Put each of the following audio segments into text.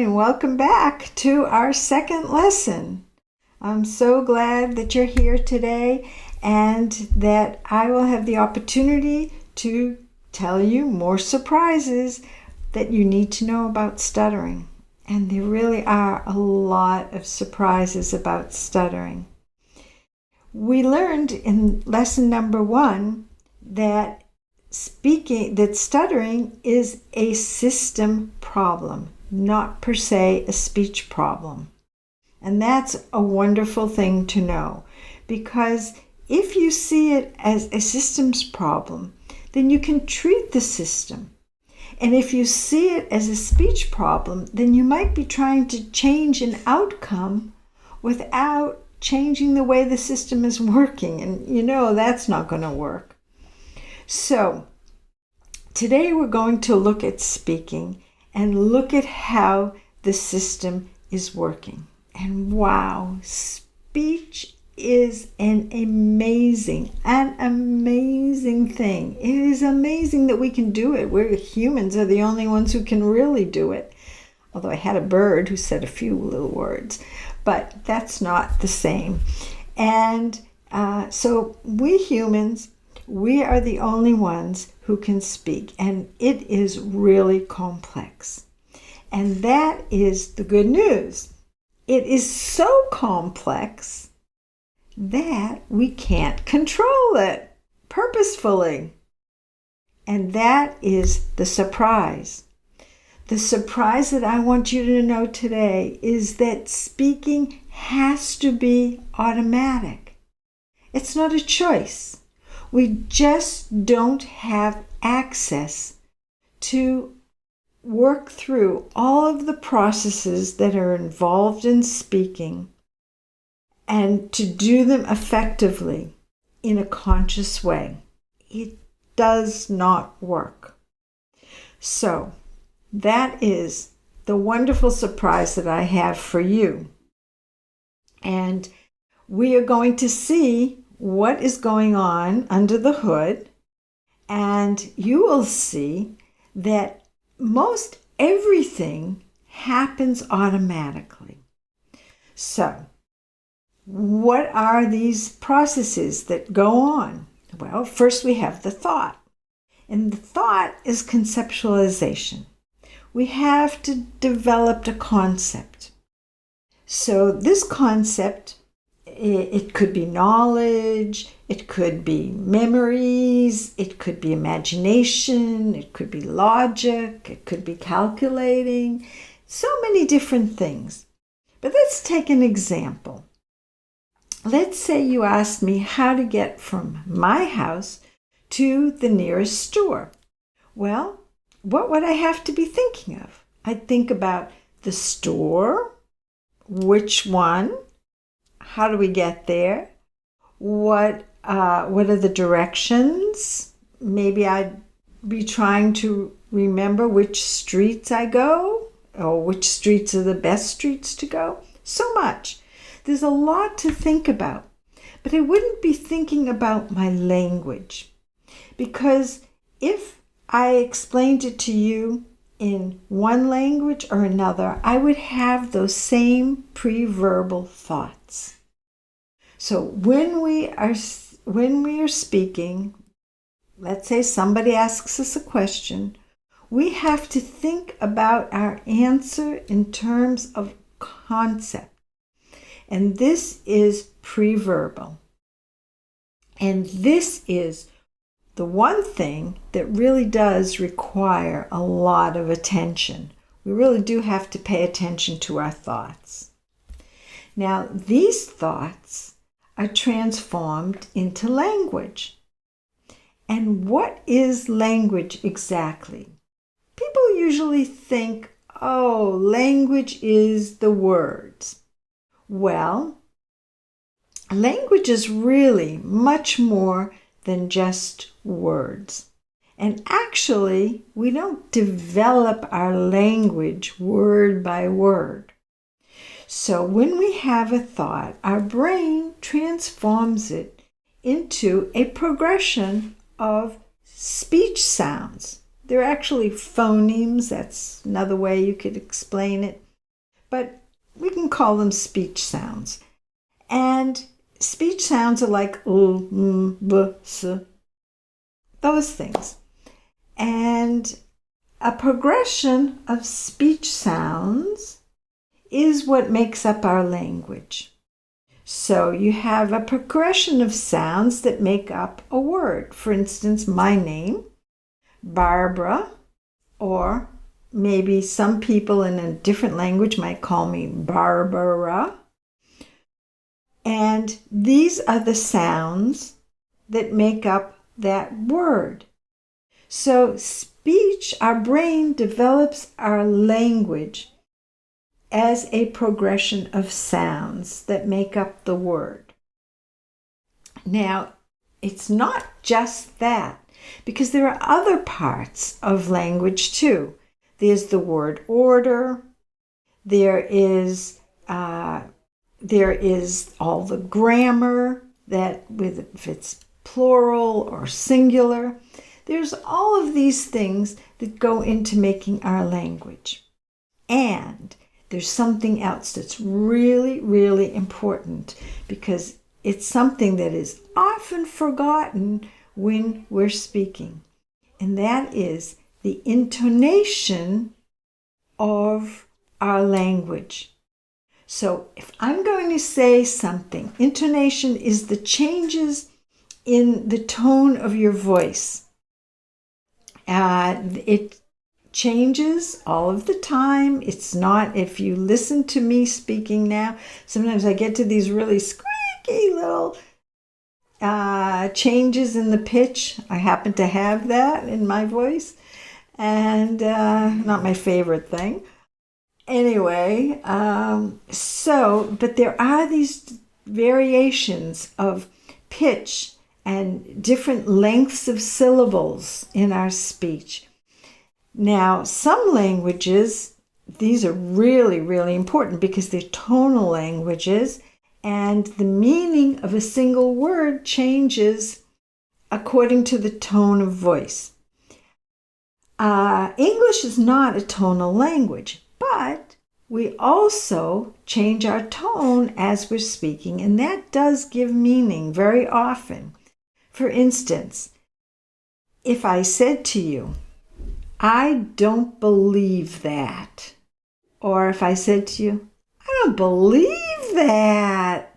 and welcome back to our second lesson. I'm so glad that you're here today and that I will have the opportunity to tell you more surprises that you need to know about stuttering. And there really are a lot of surprises about stuttering. We learned in lesson number 1 that stuttering is a system problem, not per se a speech problem. And that's a wonderful thing to know, because if you see it as a systems problem, then you can treat the system. And if you see it as a speech problem, then you might be trying to change an outcome without changing the way the system is working. And that's not going to work. So today we're going to look at speaking and look at how the system is working. And wow, speech is an amazing thing. It is amazing that we can do it. We humans are the only ones who can really do it. Although I had a bird who said a few little words, but that's not the same. And so we humans, we are the only ones who can speak, and it is really complex. And that is the good news. It is so complex that we can't control it purposefully. And that is the surprise. The surprise that I want you to know today is that speaking has to be automatic. It's not a choice. We just don't have access to work through all of the processes that are involved in speaking and to do them effectively in a conscious way. It does not work. So that is the wonderful surprise that I have for you. And we are going to see what is going on under the hood, and you will see that most everything happens automatically. So, what are these processes that go on? Well, first we have the thought. And the thought is conceptualization. We have to develop a concept. So this concept, it could be knowledge, it could be memories, it could be imagination, it could be logic, it could be calculating, so many different things. But let's take an example. Let's say you asked me how to get from my house to the nearest store. Well, what would I have to be thinking of? I'd think about the store, which one, how do we get there, what are the directions? Maybe I'd be trying to remember which streets I go, or which streets are the best streets to go. So much. There's a lot to think about. But I wouldn't be thinking about my language, because if I explained it to you in one language or another, I would have those same pre-verbal thoughts. So when we are speaking, let's say somebody asks us a question, we have to think about our answer in terms of concept. And this is pre-verbal. And this is the one thing that really does require a lot of attention. We really do have to pay attention to our thoughts. Now, these thoughts are transformed into language. And what is language exactly? People usually think, language is the words. Well, language is really much more than just words. And actually, we don't develop our language word by word. So when we have a thought, our brain transforms it into a progression of speech sounds. They're actually phonemes. That's another way you could explain it. but we can call them speech sounds. And speech sounds are like u, m, b, s, those things. And a progression of speech sounds is what makes up our language. So you have a progression of sounds that make up a word. For instance, my name, Barbara, or maybe some people in a different language might call me Barbara. And these are the sounds that make up that word. So speech, our brain develops our language as a progression of sounds that make up the word. Now, it's not just that, because there are other parts of language too. There's the word order, there is all the grammar, that if it's plural or singular. There's all of these things that go into making our language. And there's something else that's really, really important, because it's something that is often forgotten when we're speaking. And that is the intonation of our language. So if I'm going to say something, intonation is the changes in the tone of your voice. It changes all of the time. It's not, if you listen to me speaking now, sometimes I get to these really squeaky little changes in the pitch. I happen to have that in my voice, and not my favorite thing. Anyway, but there are these variations of pitch and different lengths of syllables in our speech. Now, some languages, these are really, really important because they're tonal languages, and the meaning of a single word changes according to the tone of voice. English is not a tonal language, but we also change our tone as we're speaking, and that does give meaning very often. For instance, if I said to you, "I don't believe that," or if I said to you, "I don't believe that,"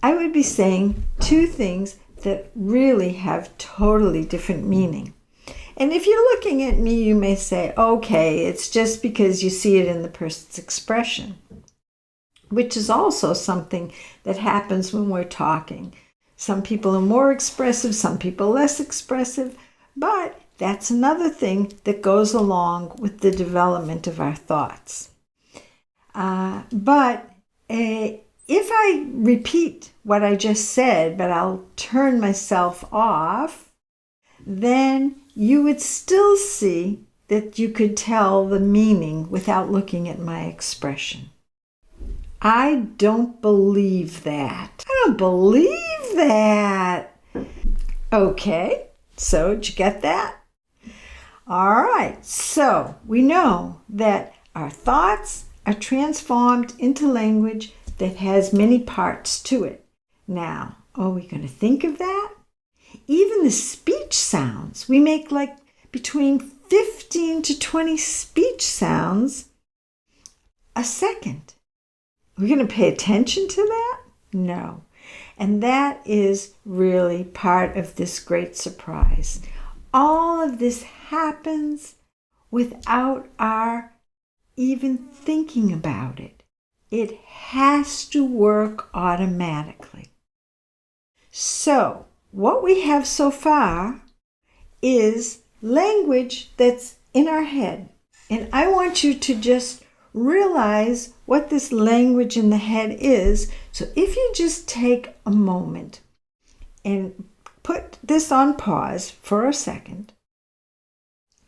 I would be saying two things that really have totally different meaning. And if you're looking at me, you may say, okay, it's just because you see it in the person's expression, which is also something that happens when we're talking. Some people are more expressive, some people less expressive, but that's another thing that goes along with the development of our thoughts. But if I repeat what I just said, but I'll turn myself off, then you would still see that you could tell the meaning without looking at my expression. I don't believe that. I don't believe that. Okay, so did you get that? All right, so we know that our thoughts are transformed into language that has many parts to it. Now, are we going to think of that? Even the speech sounds, we make like between 15 to 20 speech sounds a second. We're going to pay attention to that? No. And that is really part of this great surprise. All of this happens without our even thinking about it. It has to work automatically. So, what we have so far is language that's in our head. And I want you to just realize what this language in the head is. So if you just take a moment and put this on pause for a second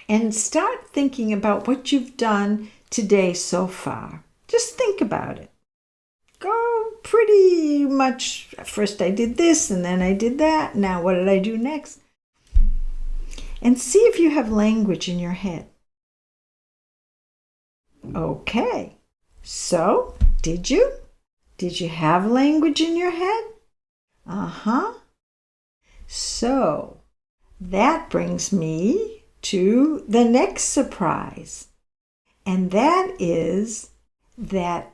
and start thinking about what you've done today so far. Just think about it. Go pretty much, first I did this and then I did that. Now what did I do next? And see if you have language in your head. Okay, So, did you? Did you have language in your head? Uh-huh. So, that brings me to the next surprise. And that is that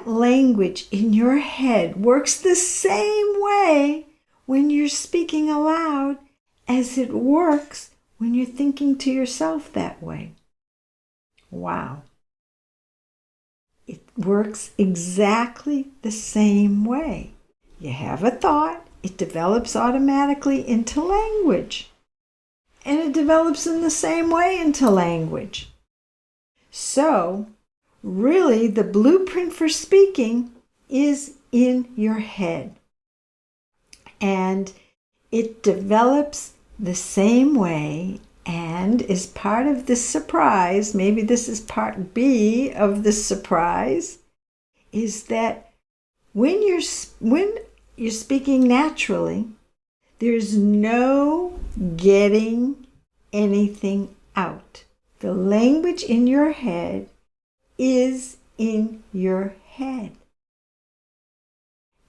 language in your head works the same way when you're speaking aloud as it works when you're thinking to yourself that way. Wow. It works exactly the same way. You have a thought, it develops automatically into language. And it develops in the same way into language. So, really, the blueprint for speaking is in your head. And it develops the same way and is part of this surprise. Maybe this is part B of the surprise, is that when you're speaking naturally, there's no getting anything out. The language in your head is in your head.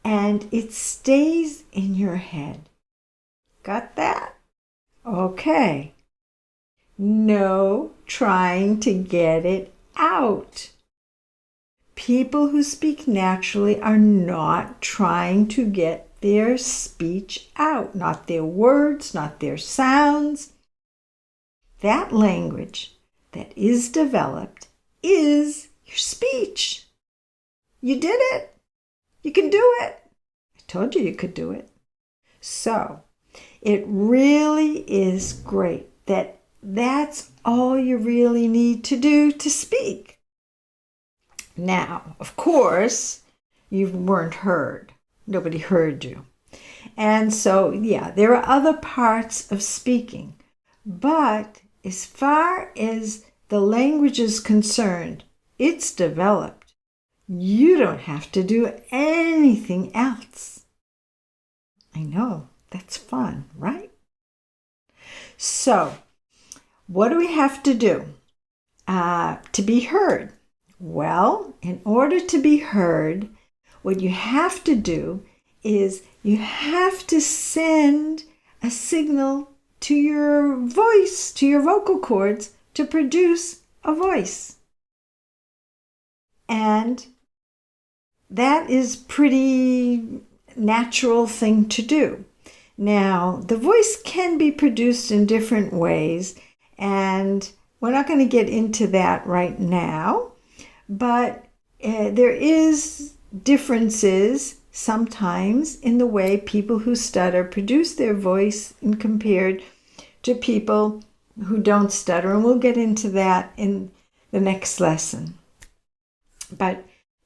And it stays in your head. Got that? Okay. No trying to get it out. People who speak naturally are not trying to get their speech out, not their words, not their sounds. That language that is developed is your speech. You did it. You can do it. I told you could do it. So, it really is great that that's all you really need to do to speak. Now, of course, you weren't heard. Nobody heard you. And so, yeah, there are other parts of speaking. But as far as the language is concerned, it's developed. You don't have to do anything else. I know, that's fun, right? So, what do we have to do to be heard? Well, in order to be heard, what you have to do is you have to send a signal to your voice, to your vocal cords, to produce a voice. And that is pretty natural thing to do. Now, the voice can be produced in different ways, and we're not going to get into that right now, but there is differences sometimes in the way people who stutter produce their voice and compared to people who don't stutter, and we'll get into that in the next lesson. But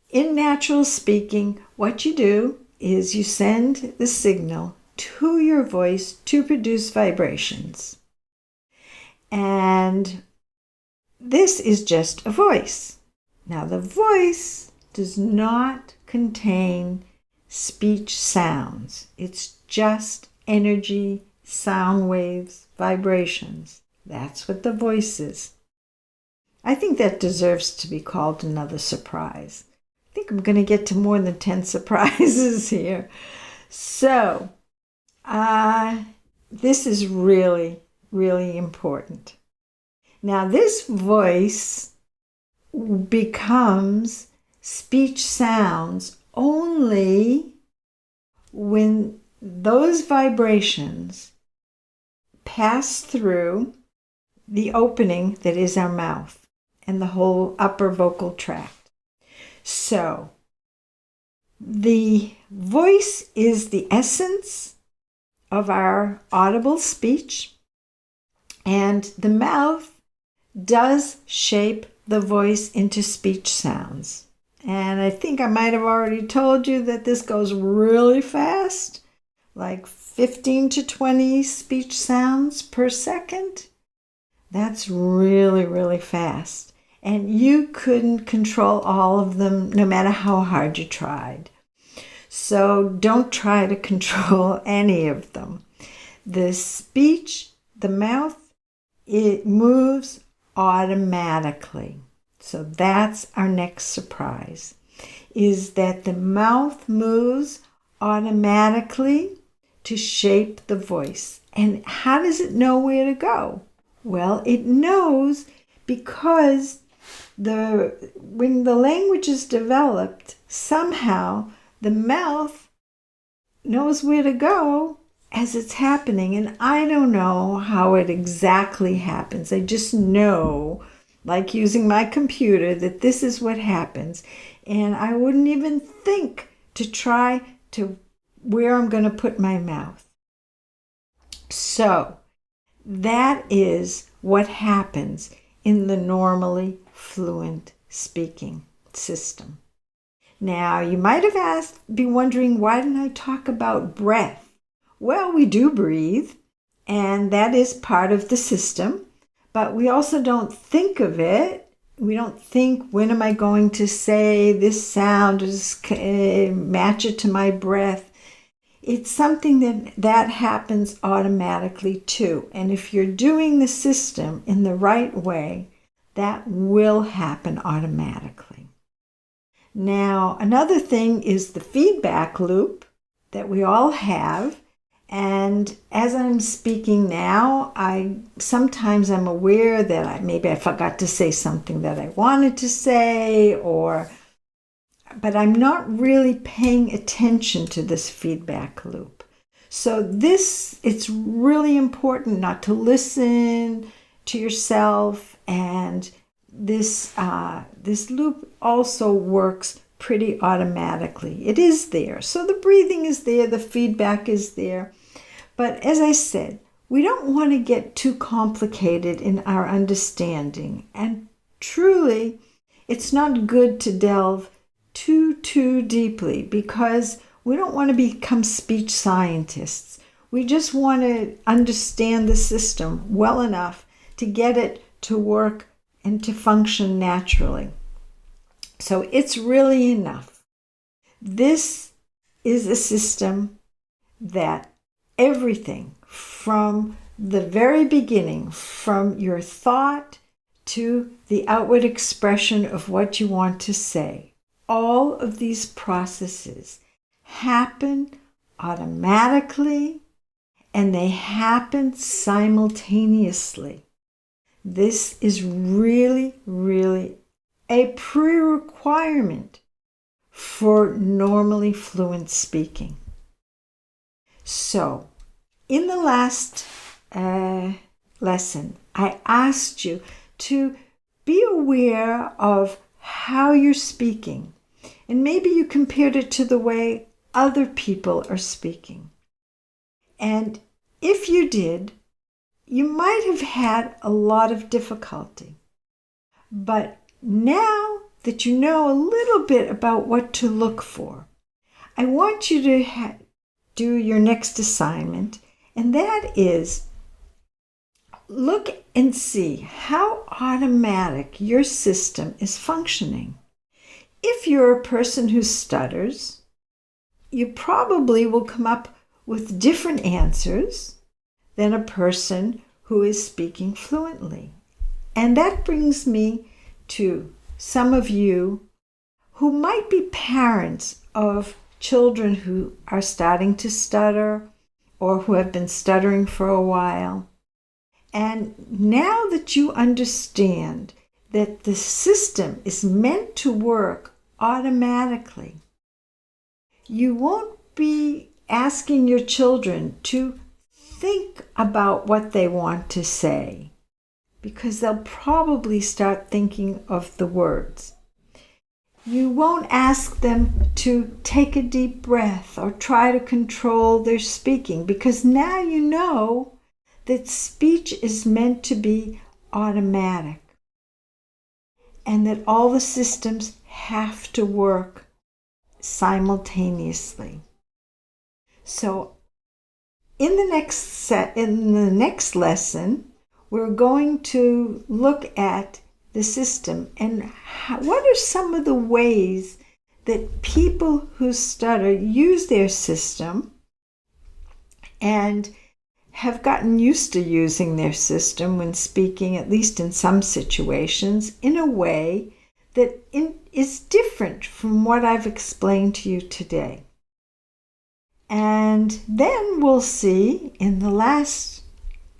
in natural speaking, what you do is you send the signal to your voice to produce vibrations. And this is just a voice. Now, the voice does not contain speech sounds. It's just energy, sound waves, vibrations. That's what the voice is. I think that deserves to be called another surprise. I think I'm going to get to more than 10 surprises here. So, this is really, really important. Now, this voice becomes speech sounds only when those vibrations pass through the opening that is our mouth and the whole upper vocal tract. So, the voice is the essence of our audible speech, and the mouth does shape the voice into speech sounds. And I think I might have already told you that this goes really fast, like 15 to 20 speech sounds per second. That's really, really fast. And you couldn't control all of them no matter how hard you tried. So don't try to control any of them. The speech, the mouth, it moves automatically. So that's our next surprise, is that the mouth moves automatically to shape the voice. And how does it know where to go? Well, it knows because when the language is developed, somehow the mouth knows where to go as it's happening. And I don't know how it exactly happens. I just know, like using my computer, that this is what happens. And I wouldn't even think to try to where I'm going to put my mouth. So that is what happens in the normally fluent speaking system. Now, you might have be wondering, why didn't I talk about breath? Well, we do breathe, and that is part of the system, but we also don't think of it. We don't think, when am I going to say this sound, match it to my breath. It's something that happens automatically too. And if you're doing the system in the right way, that will happen automatically. Now, another thing is the feedback loop that we all have. And as I'm speaking now, sometimes I'm aware that maybe I forgot to say something that I wanted to say, but I'm not really paying attention to this feedback loop. So it's really important not to listen to yourself, and this loop also works pretty automatically. It is there. So the breathing is there, the feedback is there. But as I said, we don't want to get too complicated in our understanding. And truly, it's not good to delve too deeply, because we don't want to become speech scientists. We just want to understand the system well enough to get it to work and to function naturally. So it's really enough. This is a system that everything from the very beginning, from your thought to the outward expression of what you want to say, all of these processes happen automatically, and they happen simultaneously. This is really, really a pre-requirement for normally fluent speaking. So, in the last lesson, I asked you to be aware of how you're speaking, and maybe you compared it to the way other people are speaking. And if you did, you might have had a lot of difficulty. But now that you know a little bit about what to look for, I want you to do your next assignment, and that is look and see how automatic your system is functioning. If you're a person who stutters, you probably will come up with different answers than a person who is speaking fluently. And that brings me to some of you who might be parents of children who are starting to stutter or who have been stuttering for a while. And now that you understand that the system is meant to work automatically, you won't be asking your children to think about what they want to say, because they'll probably start thinking of the words. You won't ask them to take a deep breath or try to control their speaking, because now you know that speech is meant to be automatic and that all the systems have to work simultaneously. So in the next lesson, we're going to look at the system and what are some of the ways that people who stutter use their system, and have gotten used to using their system when speaking, at least in some situations, in a way that is different from what I've explained to you today. And then we'll see in the last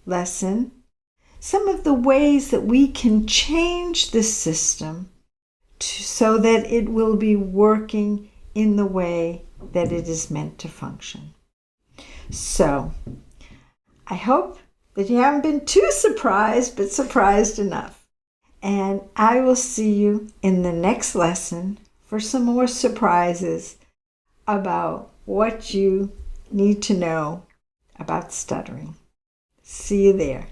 lesson some of the ways that we can change the system so that it will be working in the way that it is meant to function. So, I hope that you haven't been too surprised, but surprised enough. And I will see you in the next lesson for some more surprises about what you need to know about stuttering. See you there.